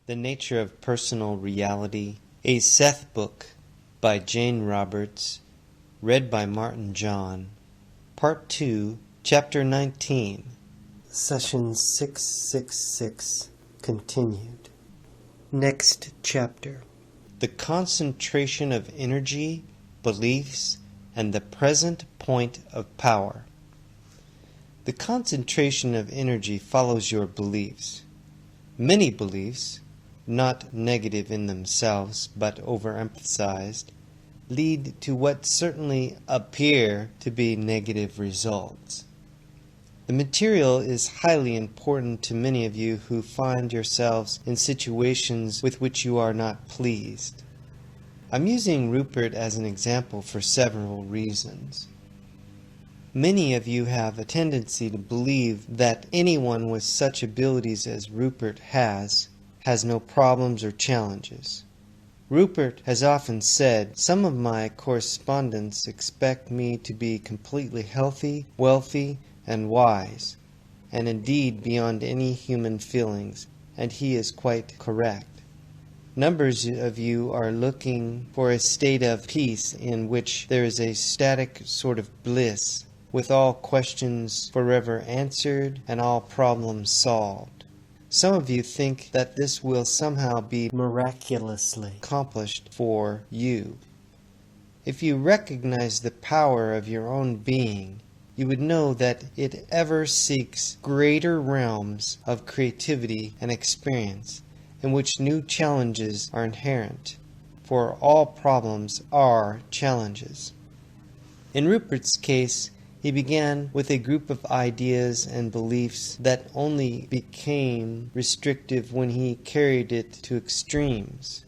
The Nature of Personal Reality, a Seth book by Jane Roberts, read by Martin John. Part 2, Chapter 19. Session 666, continued. Next chapter. The concentration of energy, beliefs, and the present point of power. The concentration of energy follows your beliefs. Many beliefs, not negative in themselves but overemphasized, lead to what certainly appear to be negative results. The material is highly important to many of you who find yourselves in situations with which you are not pleased. I'm using Rupert as an example for several reasons. Many of you have a tendency to believe that anyone with such abilities as Rupert has no problems or challenges. Rupert has often said, "Some of my correspondents expect me to be completely healthy, wealthy, and wise, and indeed beyond any human feelings," and he is quite correct. Numbers of you are looking for a state of peace in which there is a static sort of bliss, with all questions forever answered and all problems solved. Some of you think that this will somehow be Miraculously accomplished for you. If you recognize the power of your own being, you would know that it ever seeks greater realms of creativity and experience, in which new challenges are inherent, for all problems are challenges. In Rupert's case, he began with a group of ideas and beliefs that only became restrictive when he carried it to extremes.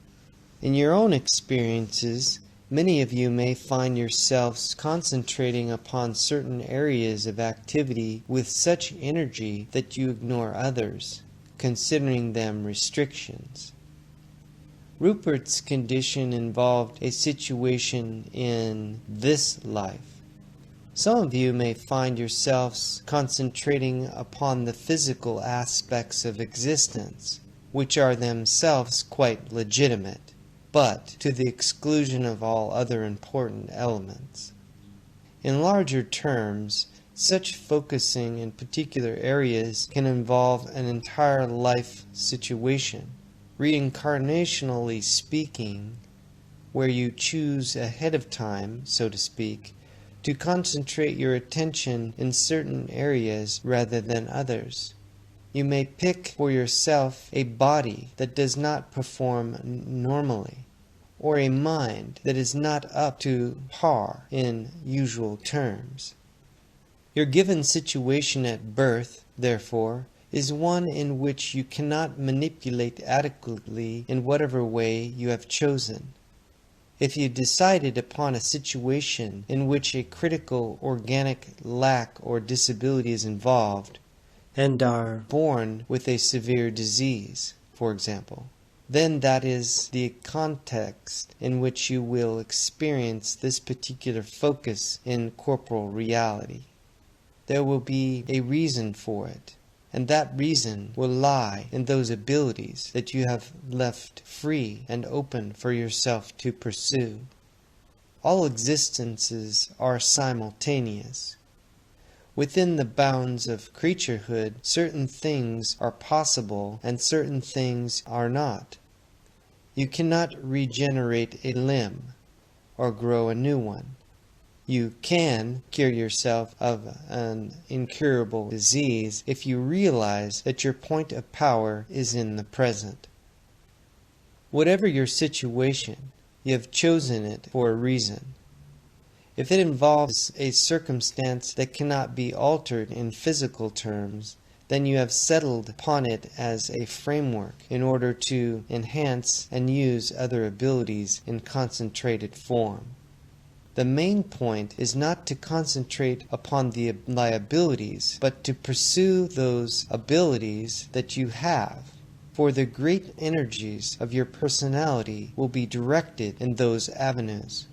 In your own experiences, many of you may find yourselves concentrating upon certain areas of activity with such energy that you ignore others, considering them restrictions. Rupert's condition involved a situation in this life. Some of you may find yourselves concentrating upon the physical aspects of existence, which are themselves quite legitimate, but to the exclusion of all other important elements. In larger terms, such focusing in particular areas can involve an entire life situation, reincarnationally speaking, where you choose ahead of time, so to speak, to concentrate your attention in certain areas rather than others. You may pick for yourself a body that does not perform normally, or a mind that is not up to par in usual terms. Your given situation at birth, therefore, is one in which you cannot manipulate adequately in whatever way you have chosen. If you decided upon a situation in which a critical organic lack or disability is involved, and are born with a severe disease, for example, then that is the context in which you will experience this particular focus in corporal reality. There will be a reason for it, and that reason will lie in those abilities that you have left free and open for yourself to pursue. All existences are simultaneous. Within the bounds of creaturehood, certain things are possible and certain things are not. You cannot regenerate a limb or grow a new one. You can cure yourself of an incurable disease if you realize that your point of power is in the present. Whatever your situation, you have chosen it for a reason. If it involves a circumstance that cannot be altered in physical terms, then you have settled upon it as a framework in order to enhance and use other abilities in concentrated form. The main point is not to concentrate upon the liabilities, but to pursue those abilities that you have, for the great energies of your personality will be directed in those avenues.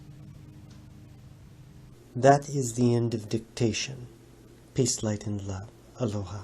That is the end of dictation. Peace, light, and love. Aloha.